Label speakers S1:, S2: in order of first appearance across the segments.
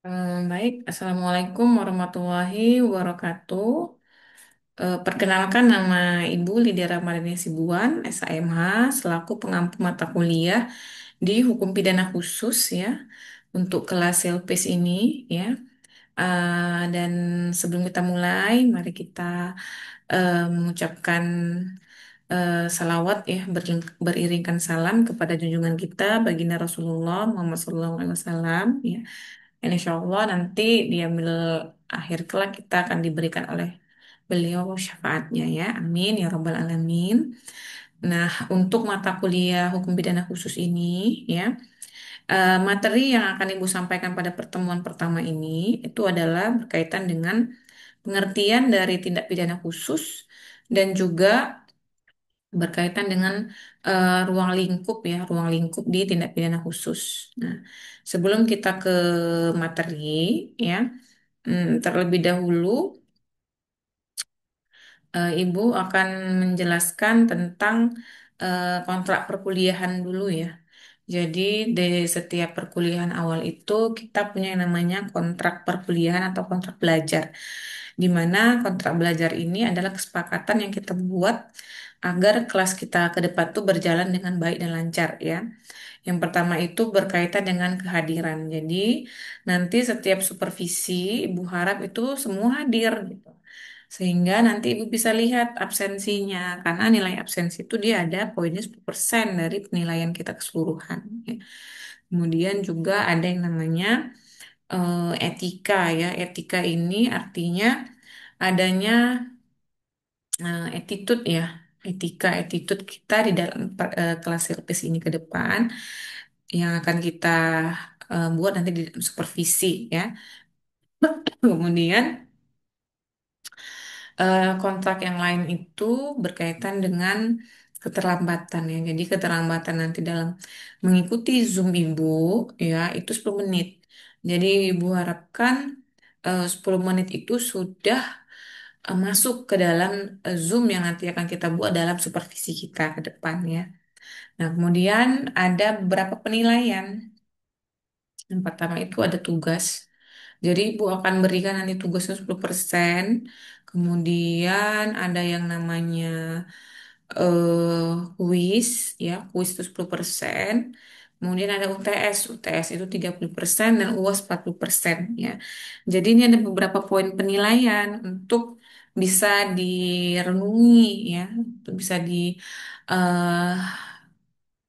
S1: Baik, Assalamualaikum warahmatullahi wabarakatuh. Perkenalkan nama Ibu Lydia Ramadhani Sibuan, SAMH, selaku pengampu mata kuliah di Hukum Pidana Khusus ya, untuk kelas Selpis ini ya. Dan sebelum kita mulai, mari kita mengucapkan salawat ya, beriringkan salam kepada junjungan kita, baginda Rasulullah Muhammad SAW ya. Dan insya Allah nanti di ambil akhir kelak kita akan diberikan oleh beliau syafaatnya ya. Amin ya Rabbal Alamin. Nah, untuk mata kuliah hukum pidana khusus ini ya, materi yang akan Ibu sampaikan pada pertemuan pertama ini itu adalah berkaitan dengan pengertian dari tindak pidana khusus dan juga berkaitan dengan ruang lingkup ya, ruang lingkup di tindak pidana khusus. Nah, sebelum kita ke materi ya, terlebih dahulu Ibu akan menjelaskan tentang kontrak perkuliahan dulu ya. Jadi di setiap perkuliahan awal itu kita punya yang namanya kontrak perkuliahan atau kontrak belajar. Di mana kontrak belajar ini adalah kesepakatan yang kita buat agar kelas kita ke depan tuh berjalan dengan baik dan lancar ya. Yang pertama itu berkaitan dengan kehadiran. Jadi nanti setiap supervisi Ibu harap itu semua hadir gitu. Sehingga nanti Ibu bisa lihat absensinya. Karena nilai absensi itu dia ada poinnya 10% dari penilaian kita keseluruhan. Ya. Kemudian juga ada yang namanya etika ya. Etika ini artinya adanya attitude ya. Attitude kita di dalam kelas service ini ke depan yang akan kita buat nanti di dalam supervisi ya. Kemudian kontrak yang lain itu berkaitan dengan keterlambatan ya. Jadi keterlambatan nanti dalam mengikuti Zoom Ibu ya itu 10 menit. Jadi Ibu harapkan 10 menit itu sudah masuk ke dalam Zoom yang nanti akan kita buat dalam supervisi kita ke depannya. Nah, kemudian ada beberapa penilaian. Yang pertama itu ada tugas. Jadi Ibu akan berikan nanti tugasnya 10%. Kemudian ada yang namanya quiz, ya, quiz itu 10%. Kemudian ada UTS, UTS itu 30% dan UAS 40% ya. Jadi ini ada beberapa poin penilaian untuk bisa direnungi ya, untuk bisa di eh,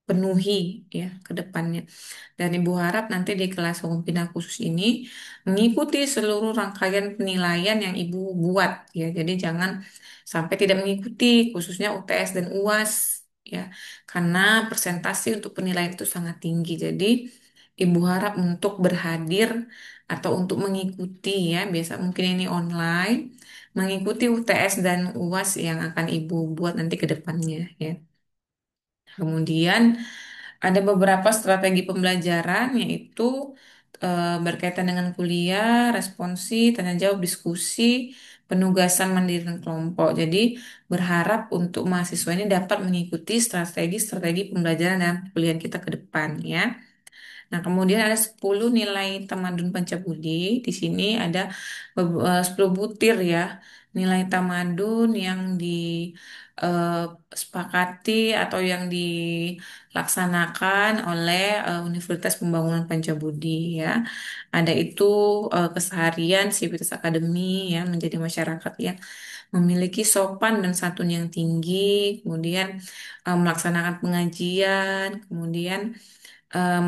S1: penuhi ya ke depannya. Dan Ibu harap nanti di kelas hukum pidana khusus ini mengikuti seluruh rangkaian penilaian yang Ibu buat ya. Jadi jangan sampai tidak mengikuti khususnya UTS dan UAS ya. Karena persentase untuk penilaian itu sangat tinggi. Jadi Ibu harap untuk berhadir atau untuk mengikuti ya, biasa mungkin ini online, mengikuti UTS dan UAS yang akan Ibu buat nanti ke depannya ya. Kemudian ada beberapa strategi pembelajaran yaitu berkaitan dengan kuliah, responsi, tanya jawab, diskusi, penugasan mandiri dan kelompok. Jadi berharap untuk mahasiswa ini dapat mengikuti strategi-strategi pembelajaran dan kuliah kita ke depan ya. Nah, kemudian ada 10 nilai tamadun Pancabudi. Di sini ada 10 butir ya. Nilai tamadun yang disepakati atau yang dilaksanakan oleh Universitas Pembangunan Pancabudi ya. Ada itu keseharian sivitas akademi ya menjadi masyarakat yang memiliki sopan dan santun yang tinggi, kemudian melaksanakan pengajian, kemudian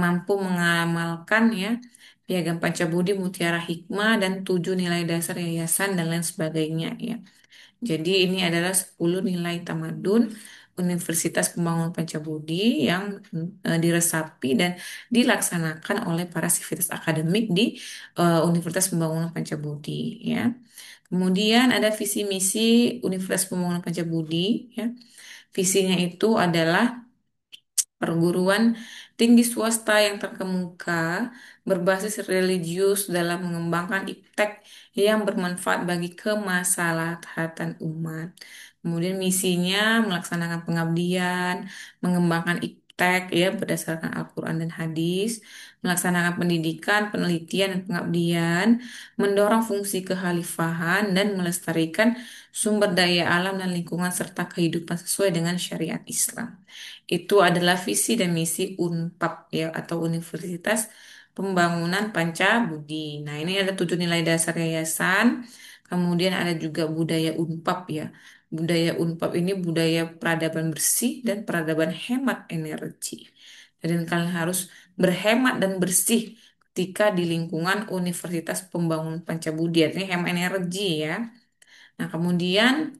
S1: mampu mengamalkan ya Piagam Pancabudi Mutiara Hikmah dan 7 nilai dasar yayasan dan lain sebagainya ya. Jadi ini adalah 10 nilai tamadun Universitas Pembangunan Pancabudi yang diresapi dan dilaksanakan oleh para sivitas akademik di Universitas Pembangunan Pancabudi ya. Kemudian ada visi misi Universitas Pembangunan Pancabudi ya. Visinya itu adalah perguruan tinggi swasta yang terkemuka berbasis religius dalam mengembangkan iptek yang bermanfaat bagi kemaslahatan umat. Kemudian misinya melaksanakan pengabdian, mengembangkan iptek ya berdasarkan Al-Quran dan hadis, melaksanakan pendidikan, penelitian dan pengabdian, mendorong fungsi kekhalifahan dan melestarikan sumber daya alam dan lingkungan serta kehidupan sesuai dengan syariat Islam. Itu adalah visi dan misi UNPAP ya atau Universitas Pembangunan Pancabudi. Nah, ini ada 7 nilai dasar yayasan. Kemudian ada juga budaya UNPAP ya. Budaya UNPAP ini budaya peradaban bersih dan peradaban hemat energi. Dan kalian harus berhemat dan bersih ketika di lingkungan Universitas Pembangunan Pancabudi. Ini hemat energi ya. Nah, kemudian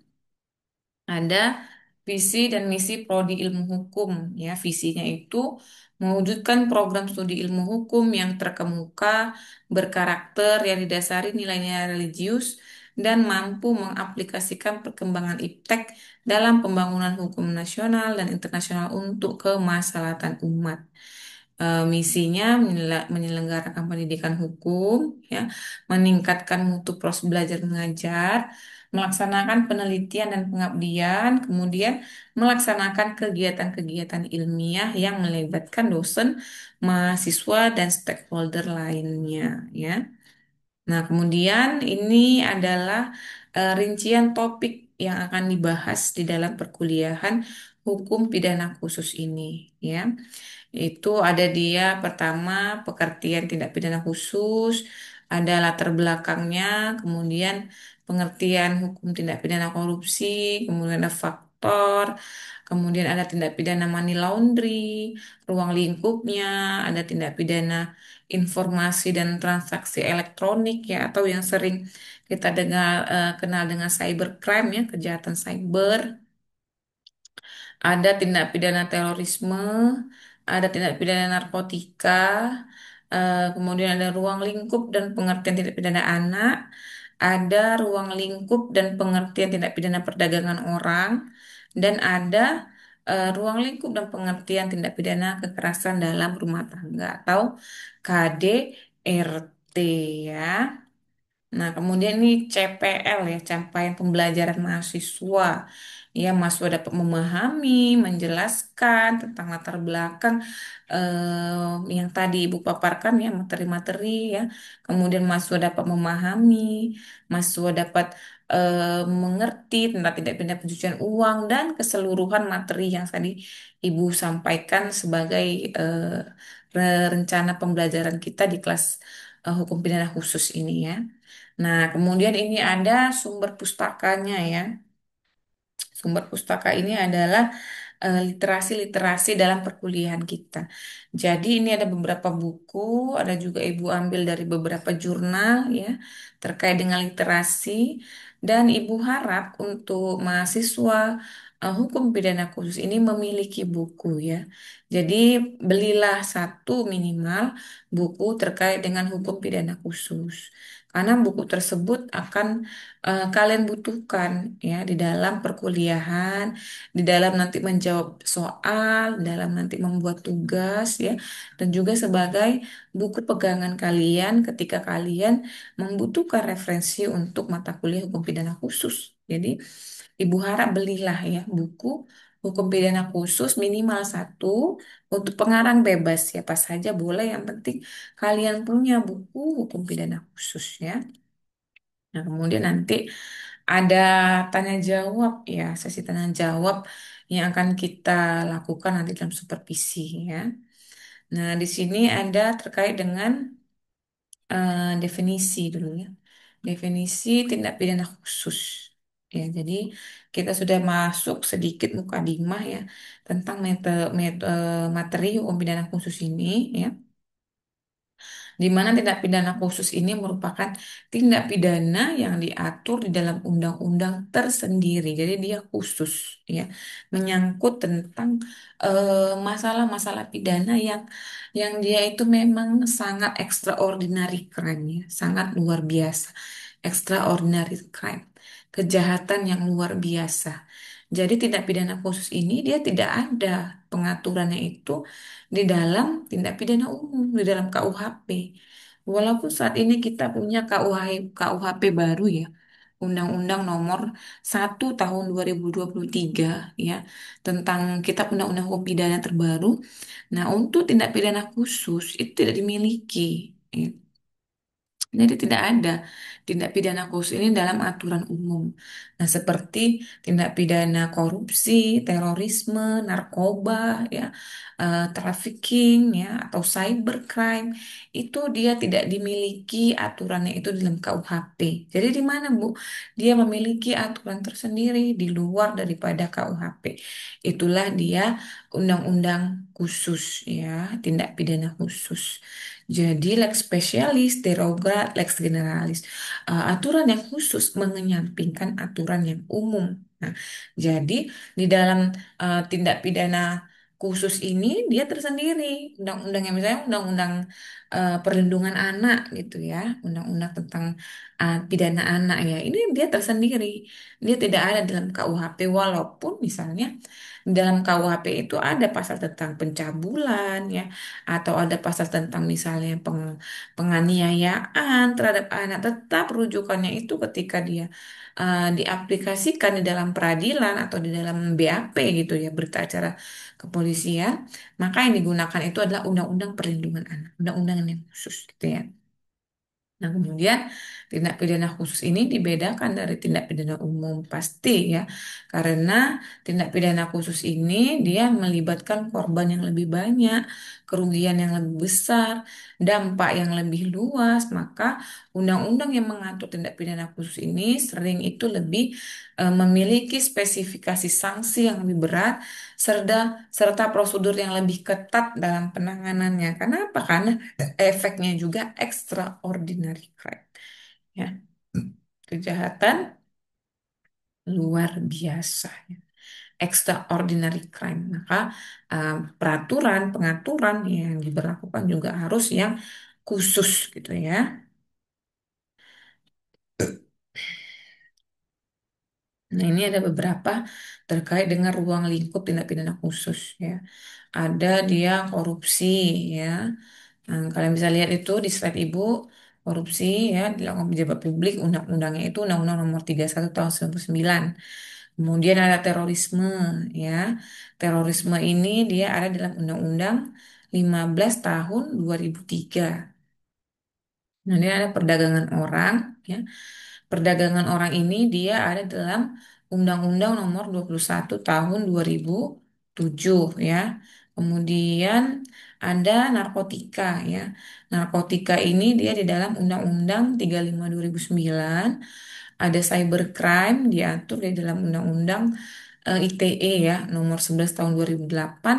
S1: ada visi dan misi Prodi Ilmu Hukum. Ya, visinya itu mewujudkan program studi ilmu hukum yang terkemuka, berkarakter yang didasari nilai-nilai religius, dan mampu mengaplikasikan perkembangan iptek dalam pembangunan hukum nasional dan internasional untuk kemaslahatan umat. Misinya menyelenggarakan pendidikan hukum, ya, meningkatkan mutu proses belajar mengajar, melaksanakan penelitian dan pengabdian, kemudian melaksanakan kegiatan-kegiatan ilmiah yang melibatkan dosen, mahasiswa, dan stakeholder lainnya, ya. Nah, kemudian ini adalah rincian topik yang akan dibahas di dalam perkuliahan hukum pidana khusus ini, ya. Itu ada dia pertama pengertian tindak pidana khusus, ada latar belakangnya, kemudian pengertian hukum tindak pidana korupsi, kemudian ada faktor, kemudian ada tindak pidana money laundry, ruang lingkupnya, ada tindak pidana informasi dan transaksi elektronik ya atau yang sering kita dengar kenal dengan cybercrime ya, kejahatan cyber. Ada tindak pidana terorisme, ada tindak pidana narkotika, kemudian ada ruang lingkup dan pengertian tindak pidana anak, ada ruang lingkup dan pengertian tindak pidana perdagangan orang, dan ada ruang lingkup dan pengertian tindak pidana kekerasan dalam rumah tangga atau KDRT ya. Nah, kemudian ini CPL ya, capaian pembelajaran mahasiswa. Ya, mahasiswa dapat memahami, menjelaskan tentang latar belakang yang tadi Ibu paparkan ya, materi-materi ya. Kemudian mahasiswa dapat memahami, mahasiswa dapat mengerti tentang tindak pidana pencucian uang dan keseluruhan materi yang tadi Ibu sampaikan sebagai rencana pembelajaran kita di kelas hukum pidana khusus ini ya. Nah, kemudian ini ada sumber pustakanya ya. Sumber pustaka ini adalah literasi-literasi dalam perkuliahan kita. Jadi ini ada beberapa buku, ada juga ibu ambil dari beberapa jurnal ya terkait dengan literasi dan ibu harap untuk mahasiswa hukum pidana khusus ini memiliki buku ya. Jadi belilah satu minimal buku terkait dengan hukum pidana khusus. Karena buku tersebut akan kalian butuhkan ya di dalam perkuliahan, di dalam nanti menjawab soal, dalam nanti membuat tugas ya, dan juga sebagai buku pegangan kalian ketika kalian membutuhkan referensi untuk mata kuliah hukum pidana khusus. Jadi, Ibu harap belilah ya buku hukum pidana khusus minimal satu untuk pengarang bebas siapa saja boleh yang penting kalian punya buku hukum pidana khusus ya. Nah, kemudian nanti ada tanya jawab ya, sesi tanya jawab yang akan kita lakukan nanti dalam supervisi ya. Nah, di sini ada terkait dengan definisi dulu ya. Definisi tindak pidana khusus. Ya, jadi kita sudah masuk sedikit mukadimah ya tentang materi hukum pidana khusus ini ya. Di mana tindak pidana khusus ini merupakan tindak pidana yang diatur di dalam undang-undang tersendiri. Jadi dia khusus, ya, menyangkut tentang masalah-masalah pidana yang dia itu memang sangat extraordinary crime, ya, sangat luar biasa, extraordinary crime, kejahatan yang luar biasa. Jadi tindak pidana khusus ini dia tidak ada pengaturannya itu di dalam tindak pidana umum, di dalam KUHP. Walaupun saat ini kita punya KUHP baru ya, Undang-Undang Nomor 1 Tahun 2023 ya tentang Kitab Undang-Undang Hukum Pidana terbaru. Nah, untuk tindak pidana khusus itu tidak dimiliki. Ya. Jadi tidak ada tindak pidana khusus ini dalam aturan umum. Nah, seperti tindak pidana korupsi, terorisme, narkoba, ya, trafficking, ya, atau cybercrime, itu dia tidak dimiliki aturannya itu dalam KUHP. Jadi di mana, Bu? Dia memiliki aturan tersendiri di luar daripada KUHP. Itulah dia undang-undang khusus, ya, tindak pidana khusus. Jadi lex specialis, derogat, lex generalis. Aturan yang khusus mengenyampingkan aturan yang umum. Nah, jadi di dalam tindak pidana khusus ini dia tersendiri. Undang-undang yang misalnya undang-undang perlindungan anak gitu ya, undang-undang tentang pidana anak ya. Ini dia tersendiri. Dia tidak ada dalam KUHP walaupun misalnya di dalam KUHP itu ada pasal tentang pencabulan ya atau ada pasal tentang misalnya penganiayaan terhadap anak, tetap rujukannya itu ketika dia diaplikasikan di dalam peradilan atau di dalam BAP gitu ya, berita acara kepolisian, maka yang digunakan itu adalah Undang-Undang Perlindungan Anak, undang-undang yang khusus gitu ya. Nah, kemudian tindak pidana khusus ini dibedakan dari tindak pidana umum pasti ya, karena tindak pidana khusus ini dia melibatkan korban yang lebih banyak, kerugian yang lebih besar, dampak yang lebih luas, maka undang-undang yang mengatur tindak pidana khusus ini sering itu lebih memiliki spesifikasi sanksi yang lebih berat, serta prosedur yang lebih ketat dalam penanganannya. Kenapa? Karena efeknya juga extraordinary crime. Ya, kejahatan luar biasa. Ya. Extraordinary crime. Maka peraturan, pengaturan yang diberlakukan juga harus yang khusus gitu ya. Nah, ini ada beberapa terkait dengan ruang lingkup tindak pidana khusus ya. Ada dia korupsi ya. Nah, kalian bisa lihat itu di slide Ibu, korupsi ya dilakukan pejabat publik, undang-undangnya itu Undang-Undang Nomor 31 Tahun 99. Kemudian ada terorisme ya. Terorisme ini dia ada dalam Undang-Undang 15 Tahun 2003. Nah, ini ada perdagangan orang ya. Perdagangan orang ini dia ada dalam Undang-Undang Nomor 21 Tahun 2007 ya. Kemudian ada narkotika ya. Narkotika ini dia di dalam Undang-Undang 35 2009. Ada cybercrime diatur di dalam Undang-Undang ITE ya nomor 11 tahun 2008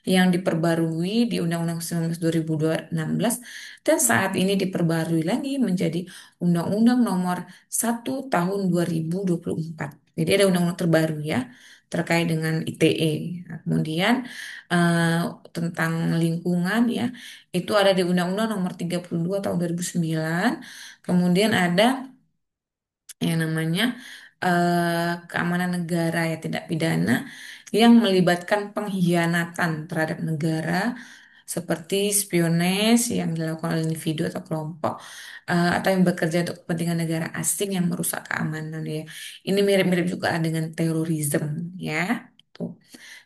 S1: yang diperbarui di Undang-Undang 19 2016 dan saat ini diperbarui lagi menjadi Undang-Undang nomor 1 tahun 2024. Jadi ada undang-undang terbaru ya terkait dengan ITE. Nah, kemudian eh, tentang lingkungan ya itu ada di Undang-Undang nomor 32 tahun 2009. Kemudian ada yang namanya keamanan negara ya tindak pidana yang melibatkan pengkhianatan terhadap negara seperti spionase yang dilakukan oleh individu atau kelompok atau yang bekerja untuk kepentingan negara asing yang merusak keamanan ya. Ini mirip-mirip juga dengan terorisme ya. Tuh.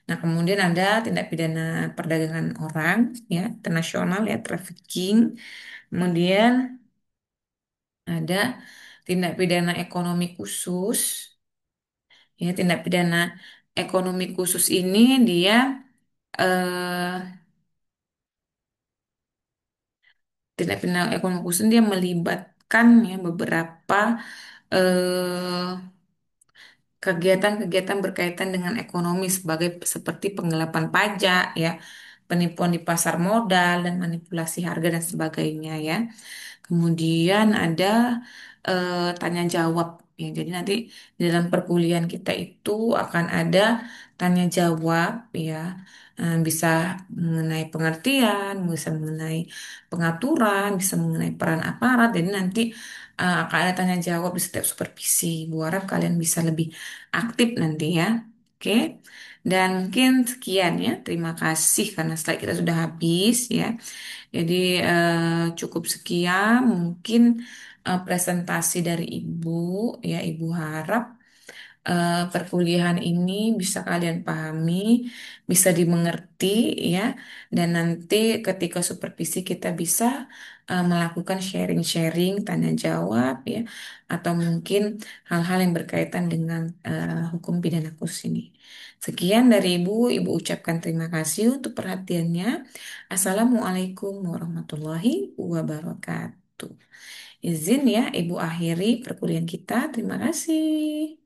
S1: Nah, kemudian ada tindak pidana perdagangan orang ya, internasional ya, trafficking. Kemudian ada tindak pidana ekonomi khusus. Ya, tindak pidana ekonomi khusus ini dia eh, tindak pidana ekonomi khusus dia melibatkan ya beberapa eh, kegiatan-kegiatan berkaitan dengan ekonomi sebagai seperti penggelapan pajak ya, penipuan di pasar modal dan manipulasi harga dan sebagainya ya. Kemudian ada tanya jawab ya. Jadi nanti di dalam perkuliahan kita itu akan ada tanya jawab ya. Bisa mengenai pengertian, bisa mengenai pengaturan, bisa mengenai peran aparat. Jadi nanti akan ada tanya jawab di setiap supervisi. Bu harap kalian bisa lebih aktif nanti ya. Oke. Dan mungkin sekian ya. Terima kasih karena slide kita sudah habis ya. Jadi cukup sekian mungkin presentasi dari Ibu ya. Ibu harap perkuliahan ini bisa kalian pahami, bisa dimengerti ya, dan nanti ketika supervisi kita bisa melakukan sharing-sharing, tanya jawab ya, atau mungkin hal-hal yang berkaitan dengan hukum pidana khusus ini. Sekian dari Ibu, Ibu ucapkan terima kasih untuk perhatiannya. Assalamualaikum warahmatullahi wabarakatuh. Izin ya, Ibu akhiri perkuliahan kita. Terima kasih.